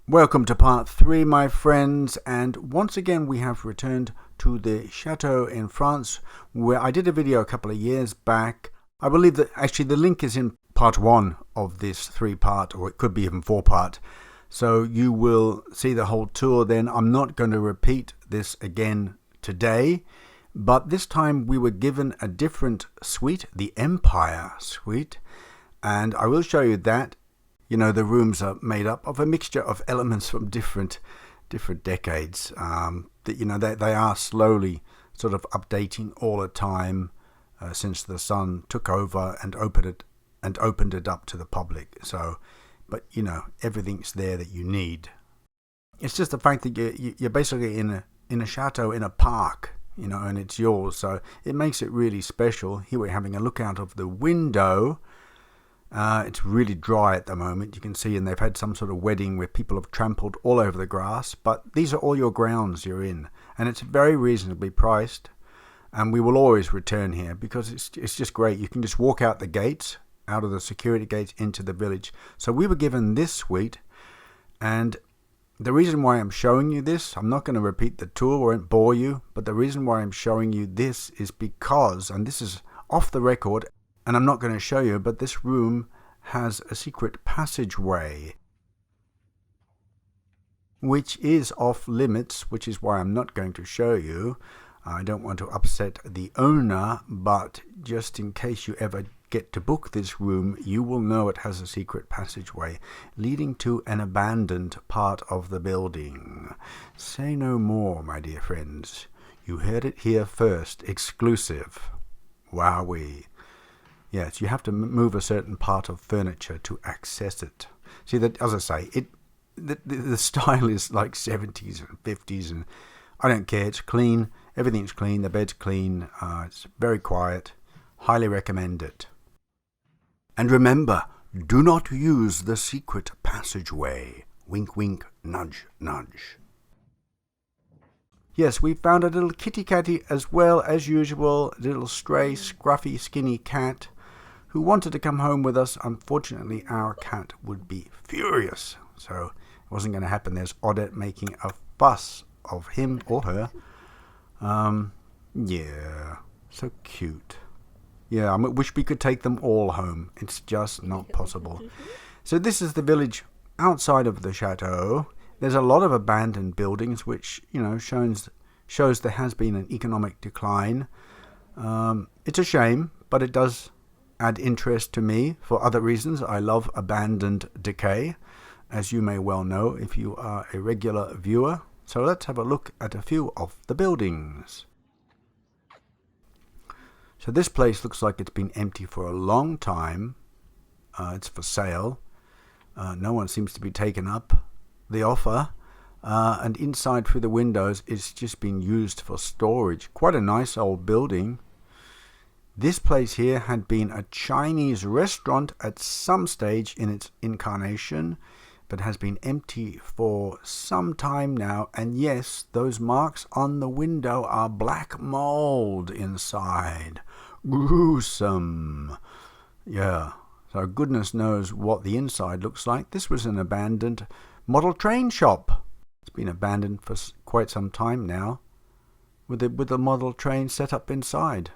Welcome to part 3, my friends, and once again we have returned to the chateau in France, where I did a video a couple of years back. I believe that actually the link is in part 1 of this 3-part, or it could be even 4-part, so you will see the whole tour then. I'm not going to repeat this again today, but this time we were given a different suite, the Empire Suite, and I will show you that. You know, the rooms are made up of a mixture of elements from different decades. They are slowly sort of updating all the time since the Sun took over and opened it up to the public. So, but you know, everything's there that you need. It's just the fact that you're basically in a chateau in a park, you know, and it's yours. So it makes it really special. Here we're having a look out of the window. It's really dry at the moment, you can see, and they've had some sort of wedding where people have trampled all over the grass, but these are all your grounds you're in, and it's very reasonably priced, and we will always return here because it's just great. You can just walk out the gates, out of the security gates into the village. So we were given this suite, and the reason why I'm showing you this, I'm not going to repeat the tour, I won't bore you, but the reason why I'm showing you this is because, and this is off the record, and I'm not going to show you, but this room has a secret passageway, which is off limits, which is why I'm not going to show you. I don't want to upset the owner, but just in case you ever get to book this room, you will know it has a secret passageway leading to an abandoned part of the building. Say no more, my dear friends. You heard it here first, exclusive. Wowee. Yes, you have to move a certain part of furniture to access it. See, that, as I say, the style is like 70s and 50s, and I don't care. It's clean. Everything's clean. The bed's clean. It's very quiet. Highly recommend it. And remember, do not use the secret passageway. Wink, wink, nudge, nudge. Yes, we found a little kitty catty as well as usual. A little stray, scruffy, skinny cat who wanted to come home with us. Unfortunately, our cat would be furious, so it wasn't going to happen. There's Odette making a fuss of him or her. Yeah, so cute. Yeah, I wish we could take them all home. It's just not possible. So this is the village outside of the chateau. There's a lot of abandoned buildings, which, you know, shows there has been an economic decline. It's a shame, but it does add interest to me for other reasons. I love abandoned decay, as you may well know if you are a regular viewer. So let's have a look at a few of the buildings. So this place looks like it's been empty for a long time. It's for sale. No one seems to be taking up the offer. And inside through the windows it's just been used for storage. Quite a nice old building. This place here had been a Chinese restaurant at some stage in its incarnation, but has been empty for some time now. And yes, those marks on the window are black mold inside. Gruesome. Yeah, so goodness knows what the inside looks like. This was an abandoned model train shop. It's been abandoned for quite some time now, with the model train set up inside.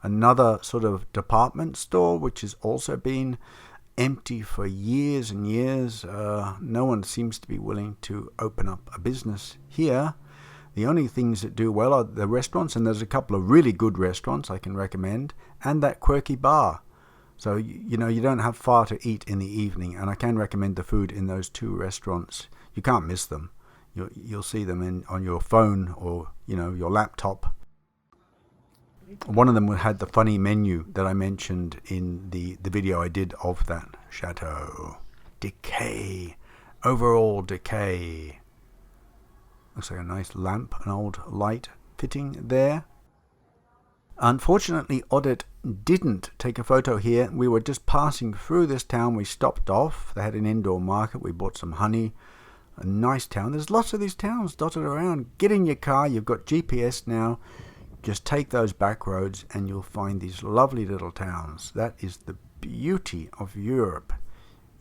Another sort of department store, which has also been empty for years and years. No one seems to be willing to open up a business here. The only things that do well are the restaurants, and there's a couple of really good restaurants I can recommend, and that quirky bar. So, you know, you don't have far to eat in the evening, and I can recommend the food in those 2 restaurants. You can't miss them. You'll see them on your phone or, you know, your laptop. One of them had the funny menu that I mentioned in the video I did of that chateau. Decay. Overall decay. Looks like a nice lamp, an old light fitting there. Unfortunately, Odette didn't take a photo here. We were just passing through this town. We stopped off. They had an indoor market. We bought some honey. A nice town. There's lots of these towns dotted around. Get in your car. You've got GPS now. Just take those back roads and you'll find these lovely little towns. That is the beauty of Europe.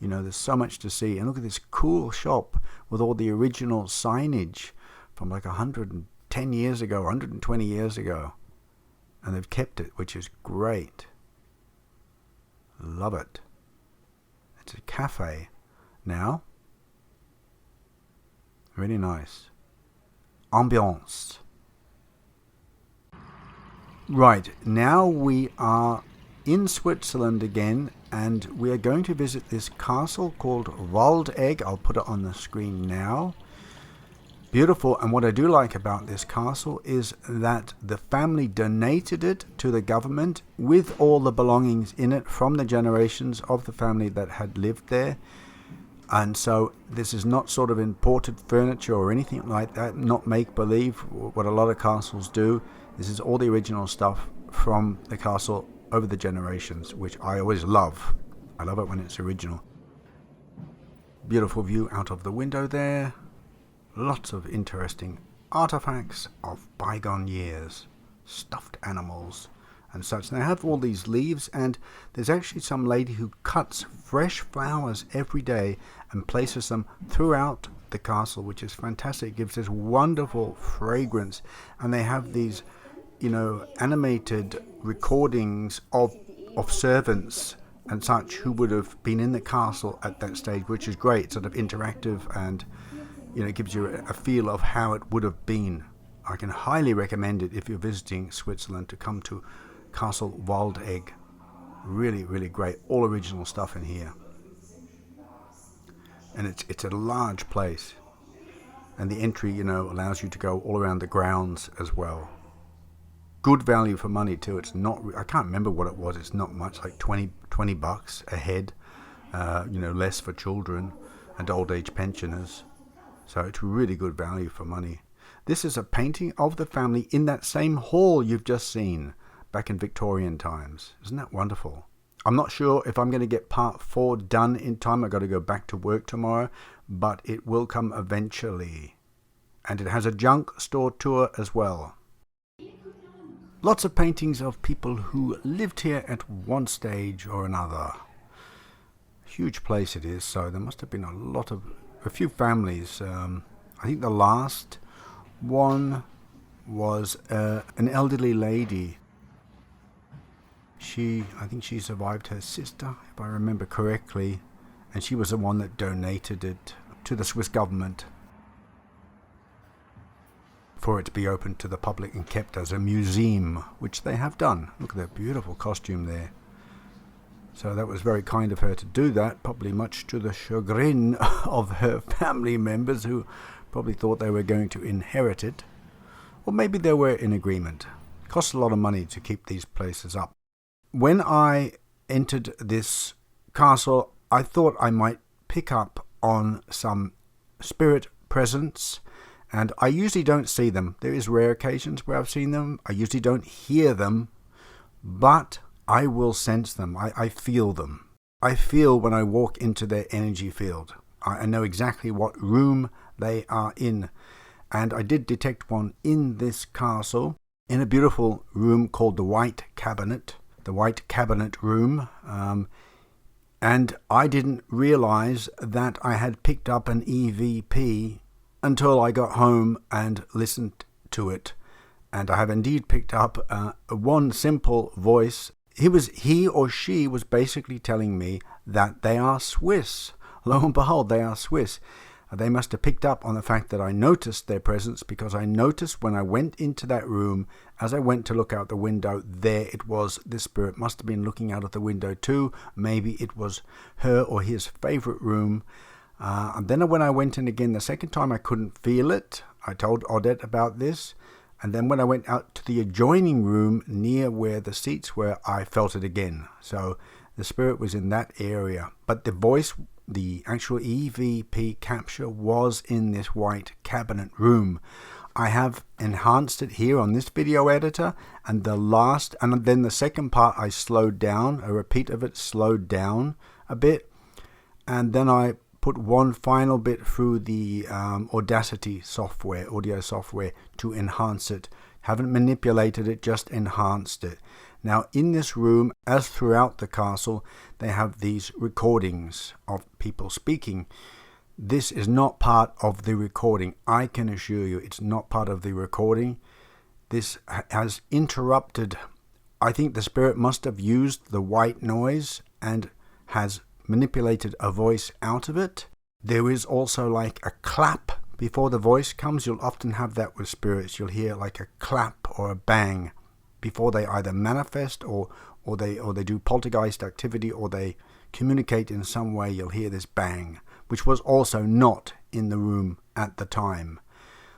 You know, there's so much to see. And look at this cool shop with all the original signage from like 110 years ago, 120 years ago. And they've kept it, which is great. Love it. It's a cafe now. Really nice. Ambiance. Right, now we are in Switzerland again, and we are going to visit this castle called Waldeck. I'll put it on the screen now. Beautiful, and what I do like about this castle is that the family donated it to the government with all the belongings in it from the generations of the family that had lived there. And so this is not sort of imported furniture or anything like that, not make-believe, what a lot of castles do. This is all the original stuff from the castle over the generations, which I always love. I love it when it's original. Beautiful view out of the window there. Lots of interesting artifacts of bygone years, stuffed animals and such. And they have all these leaves, and there's actually some lady who cuts fresh flowers every day and places them throughout the castle, which is fantastic. It gives this wonderful fragrance. And they have these, you know, animated recordings of servants and such who would have been in the castle at that stage, which is great, sort of interactive, and you know, it gives you a feel of how it would have been. I can highly recommend it if you're visiting Switzerland to come to Castle Waldeck. Really, really great. All original stuff in here. And it's a large place. And the entry, you know, allows you to go all around the grounds as well. Good value for money too. It's not, I can't remember what it was. It's not much, like 20 bucks a head. You know, less for children and old age pensioners. So it's really good value for money. This is a painting of the family in that same hall you've just seen back in Victorian times. Isn't that wonderful? I'm not sure if I'm going to get part 4 done in time. I've got to go back to work tomorrow, but it will come eventually. And it has a junk store tour as well. Lots of paintings of people who lived here at one stage or another. Huge place it is, so there must have been a few families. I think the last one was an elderly lady. I think she survived her sister, if I remember correctly, and she was the one that donated it to the Swiss government for it to be opened to the public and kept as a museum, which they have done. Look at that beautiful costume there. So that was very kind of her to do that, probably much to the chagrin of her family members who probably thought they were going to inherit it. Or maybe they were in agreement. It costs a lot of money to keep these places up. When I entered this castle, I thought I might pick up on some spirit presence, and I usually don't see them. There is rare occasions where I've seen them. I usually don't hear them, but I will sense them. I feel them. I feel when I walk into their energy field. I know exactly what room they are in. And I did detect one in this castle, in a beautiful room called the White Cabinet Room. And I didn't realize that I had picked up an EVP until I got home and listened to it. And I have indeed picked up one simple voice. He or she was basically telling me that they are Swiss. Lo and behold, they are Swiss. They must have picked up on the fact that I noticed their presence, because I noticed when I went into that room, as I went to look out the window, there it was. This spirit must have been looking out of the window too. Maybe it was her or his favorite room. And then when I went in again the second time, I couldn't feel it. I told Odette about this. And then when I went out to the adjoining room near where the seats were, I felt it again. So the spirit was in that area. But the voice, the actual EVP capture, was in this White Cabinet Room. I have enhanced it here on this video editor, and then the second part I slowed down, a repeat of it slowed down a bit, and then I put one final bit through the Audacity software, audio software, to enhance it. Haven't manipulated it, just enhanced it. Now, in this room, as throughout the castle, they have these recordings of people speaking. This is not part of the recording. I can assure you it's not part of the recording. This has interrupted. I think the spirit must have used the white noise and has manipulated a voice out of it. There is also like a clap before the voice comes. You'll often have that with spirits. You'll hear like a clap or a bang before they either manifest or they do poltergeist activity or they communicate in some way. You'll hear this bang, which was also not in the room at the time.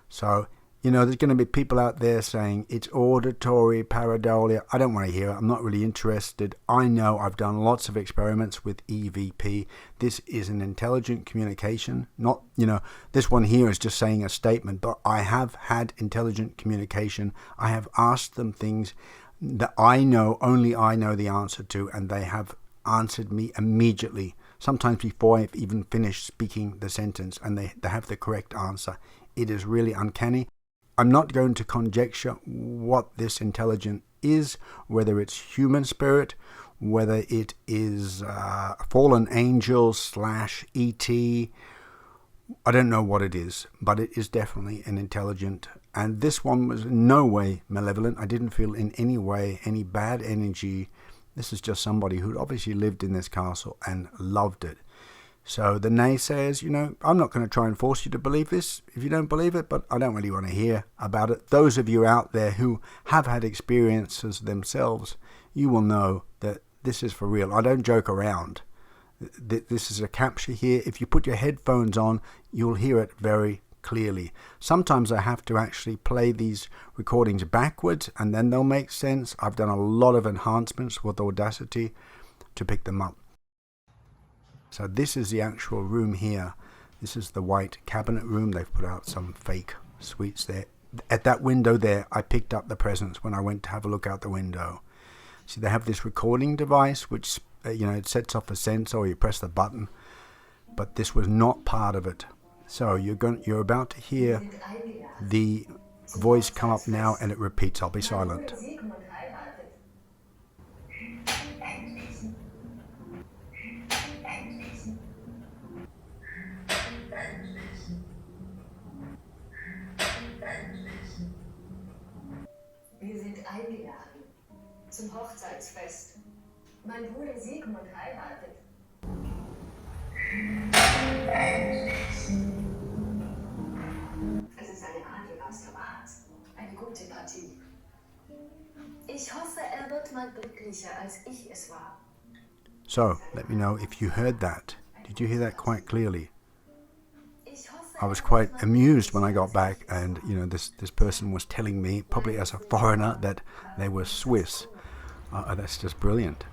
So, there's going to be people out there saying it's auditory pareidolia. I don't want to hear it. I'm not really interested. I know I've done lots of experiments with EVP. This is an intelligent communication. Not, this one here is just saying a statement, but I have had intelligent communication. I have asked them things that only I know the answer to, and they have answered me immediately. Sometimes before I've even finished speaking the sentence, and they have the correct answer. It is really uncanny. I'm not going to conjecture what this intelligent is, whether it's human spirit, whether it is a fallen angel / ET. I don't know what it is, but it is definitely an intelligent. And this one was in no way malevolent. I didn't feel in any way any bad energy. This is just somebody who obviously lived in this castle and loved it. So the naysayers, I'm not going to try and force you to believe this if you don't believe it, but I don't really want to hear about it. Those of you out there who have had experiences themselves, you will know that this is for real. I don't joke around. This is a capture here. If you put your headphones on, you'll hear it very clearly. Sometimes I have to actually play these recordings backwards and then they'll make sense. I've done a lot of enhancements with Audacity to pick them up. So this is the actual room here. This is the white cabinet room. They've put out some fake suites there. At that window there, I picked up the presents when I went to have a look out the window. See, they have this recording device, which, it sets off a sensor or you press the button. But this was not part of it. So you're about to hear the voice come up now and it repeats. I'll be silent. Wir sind eingeladen zum Hochzeitsfest. Mein Bruder Sigmund heiratet. Es ist eine Art aus der Art. Eine gute Partie. Ich hoffe, wird mal glücklicher, als ich es war. So, let me know if you heard that. Did you hear that quite clearly? I was quite amused when I got back and, this person was telling me, probably as a foreigner, that they were Swiss. That's just brilliant.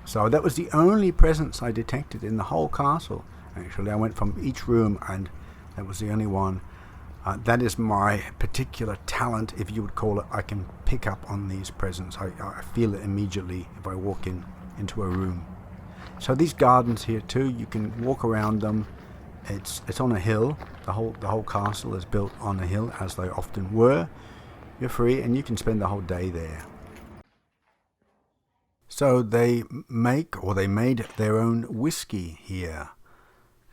So that was the only presence I detected in the whole castle. Actually, I went from each room and that was the only one. That is my particular talent, if you would call it. I can pick up on these presents. I feel it immediately if I walk into a room. So these gardens here too, you can walk around them. It's on a hill. The whole castle is built on a hill, as they often were. You're free and you can spend the whole day there. So they made their own whiskey here.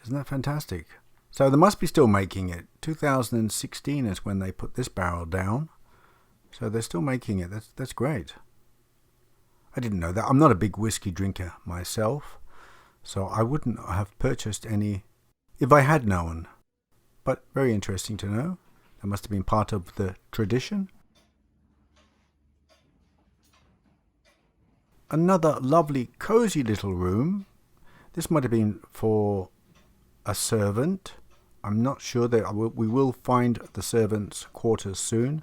Isn't that fantastic? So they must be still making it. 2016 is when they put this barrel down. So they're still making it. That's great. I didn't know that. I'm not a big whiskey drinker myself, so I wouldn't have purchased any if I had known. But very interesting to know. That must have been part of the tradition. Another lovely, cozy little room. This might have been for a servant. I'm not sure. We will find the servants' quarters soon.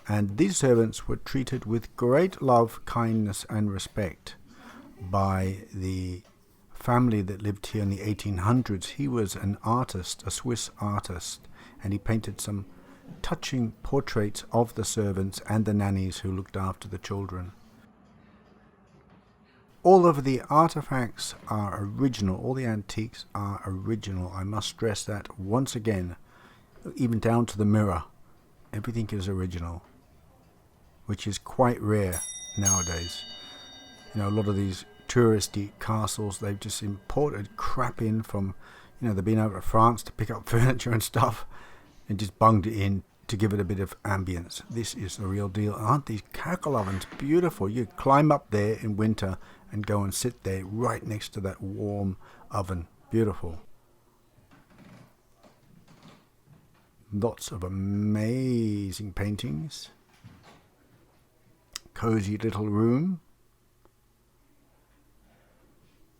And these servants were treated with great love, kindness and respect by the family that lived here in the 1800s. He was an artist, a Swiss artist, and he painted some touching portraits of the servants and the nannies who looked after the children. All of the artifacts are original. All the antiques are original. I must stress that once again, even down to the mirror. Everything is original, which is quite rare nowadays. You know, a lot of these touristy castles, they've just imported crap in from, you know, they've been over to France to pick up furniture and stuff and just bunged it in to give it a bit of ambience. This is the real deal. Aren't these cackle ovens beautiful? You climb up there in winter and go and sit there right next to that warm oven. Beautiful. Lots of amazing paintings. Cozy little room.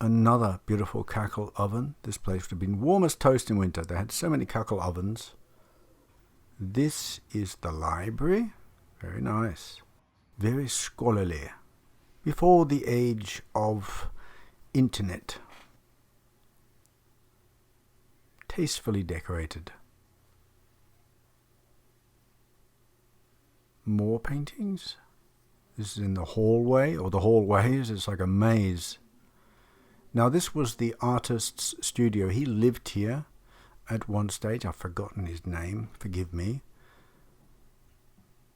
Another beautiful cackle oven. This place would have been warm as toast in winter. They had so many cackle ovens. This is the library. Very nice. Very scholarly. Before the age of internet. Tastefully decorated. More paintings. This is in the hallway, or the hallways. It's like a maze. Now this was the artist's studio. He lived here at one stage. I've forgotten his name. Forgive me.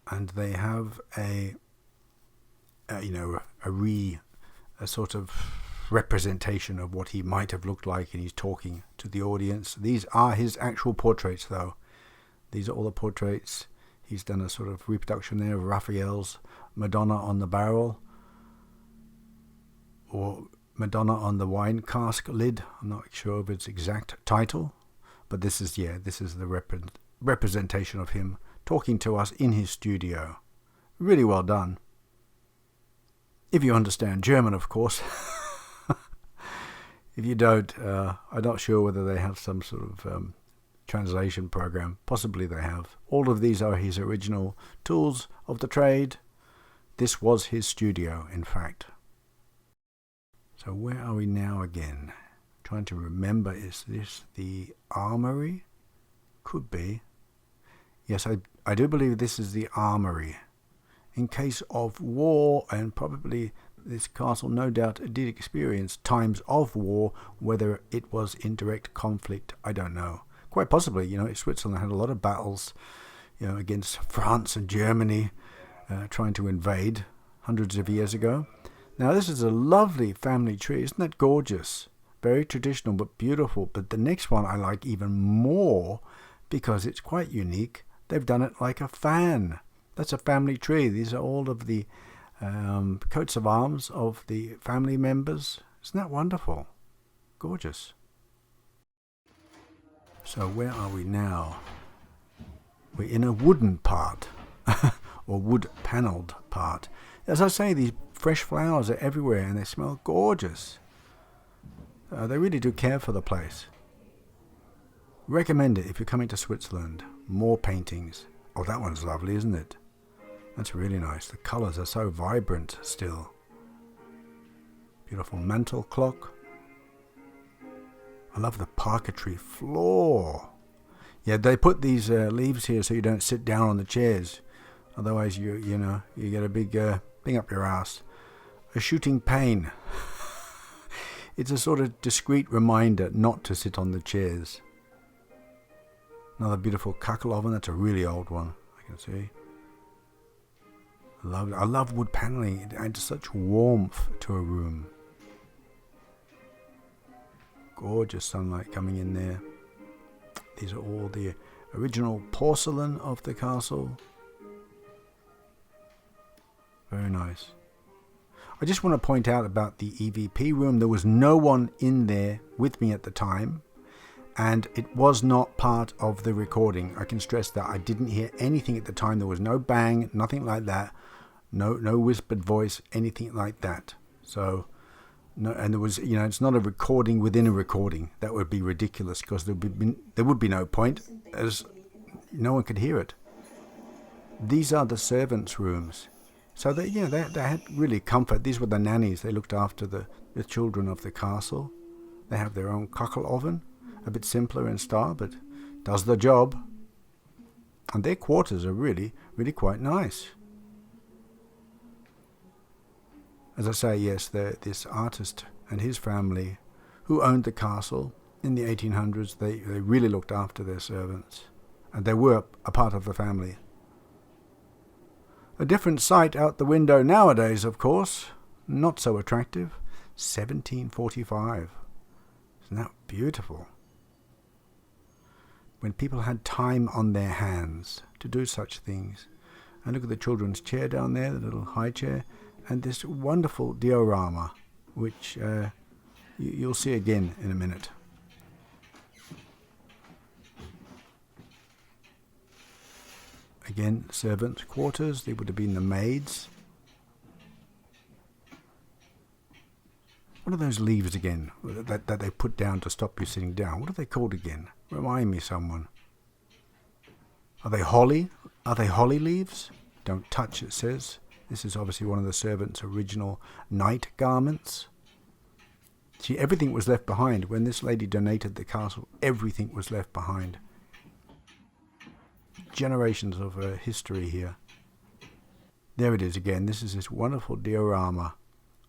And they have a sort of representation of what he might have looked like, and he's talking to the audience. These are his actual portraits, though. These are all the portraits. He's done a sort of reproduction there of Raphael's Madonna on the barrel, or Madonna on the wine cask lid. I'm not sure of its exact title, but this is the representation of him talking to us in his studio. Really well done. If you understand German, of course. If you don't, I'm not sure whether they have some sort of translation program. Possibly they have. All of these are his original tools of the trade. This was his studio, in fact. So where are we now again? Trying to remember, is this the armory? Could be. Yes, I do believe this is the armory. In case of war, and probably this castle no doubt did experience times of war, whether it was in direct conflict, I don't know. Quite possibly, Switzerland had a lot of battles, against France and Germany, trying to invade hundreds of years ago. Now this is a lovely family tree. Isn't that gorgeous? Very traditional but beautiful. But the next one I like even more because it's quite unique. They've done it like a fan. That's a family tree. These are all of the coats of arms of the family members. Isn't that wonderful? Gorgeous. So where are we now? We're in a wooden part, or wood-panelled part. As I say, these fresh flowers are everywhere and they smell gorgeous. They really do care for the place. Recommend it if you're coming to Switzerland. More paintings. Oh, that one's lovely, isn't it? That's really nice. The colours are so vibrant still. Beautiful mantel clock. I love the parquetry floor. Yeah, they put these leaves here so you don't sit down on the chairs. Otherwise, you get a big thing up your ass. A shooting pain. It's a sort of discreet reminder not to sit on the chairs. Another beautiful cackle oven. That's a really old one, I can see. I love wood panelling. It adds such warmth to a room. Gorgeous sunlight coming in there. These are all the original porcelain of the castle. Very nice. I just want to point out about the EVP room. There was no one in there with me at the time, and it was not part of the recording. I can stress that. I didn't hear anything at the time. There was no bang, nothing like that. No whispered voice, anything like that. So, no, and there was, it's not a recording within a recording. That would be ridiculous because there would be no point, as no one could hear it. These are the servants' rooms. So they had really comfort. These were the nannies. They looked after the children of the castle. They have their own cockle oven, a bit simpler in style, but does the job. And their quarters are really, really quite nice. As I say, yes, this artist and his family, who owned the castle in the 1800s, they really looked after their servants, and they were a part of the family. A different sight out the window nowadays, of course. Not so attractive. 1745. Isn't that beautiful? When people had time on their hands to do such things. And look at the children's chair down there, the little high chair, and this wonderful diorama, which you'll see again in a minute. Again, servants' quarters. They would have been the maids. What are those leaves again that they put down to stop you sitting down? What are they called again? Remind me, someone. Are they holly? Are they holly leaves? Don't touch, it says. This is obviously one of the servants' original night garments. See, everything was left behind. When this lady donated the castle, everything was left behind. Generations of history here. There it is again. This is this wonderful diorama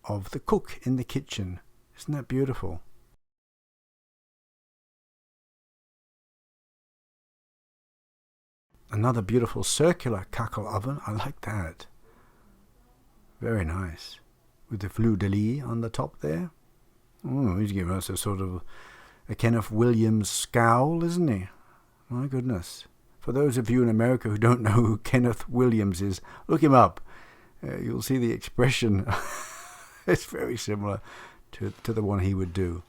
of the cook in the kitchen. Isn't that beautiful? Another beautiful circular cackle oven. I like that. Very nice. With the fleur-de-lis on the top there. Oh, he's giving us a sort of a Kenneth Williams scowl, isn't he? My goodness. For those of you in America who don't know who Kenneth Williams is, look him up. You'll see the expression. It's very similar to the one he would do.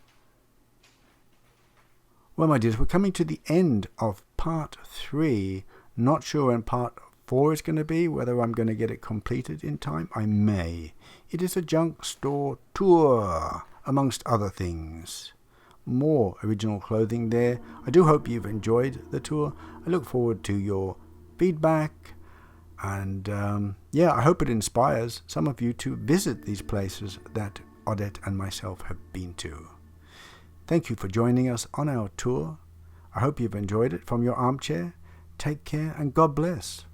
Well, my dears, we're coming to the end of part 3. Not sure when part 4 is going to be, whether I'm going to get it completed in time. I may. It is a junk store tour, amongst other things. More original clothing there. I do hope you've enjoyed the tour. I look forward to your feedback. And I hope it inspires some of you to visit these places that Odette and myself have been to. Thank you for joining us on our tour. I hope you've enjoyed it from your armchair. Take care and God bless.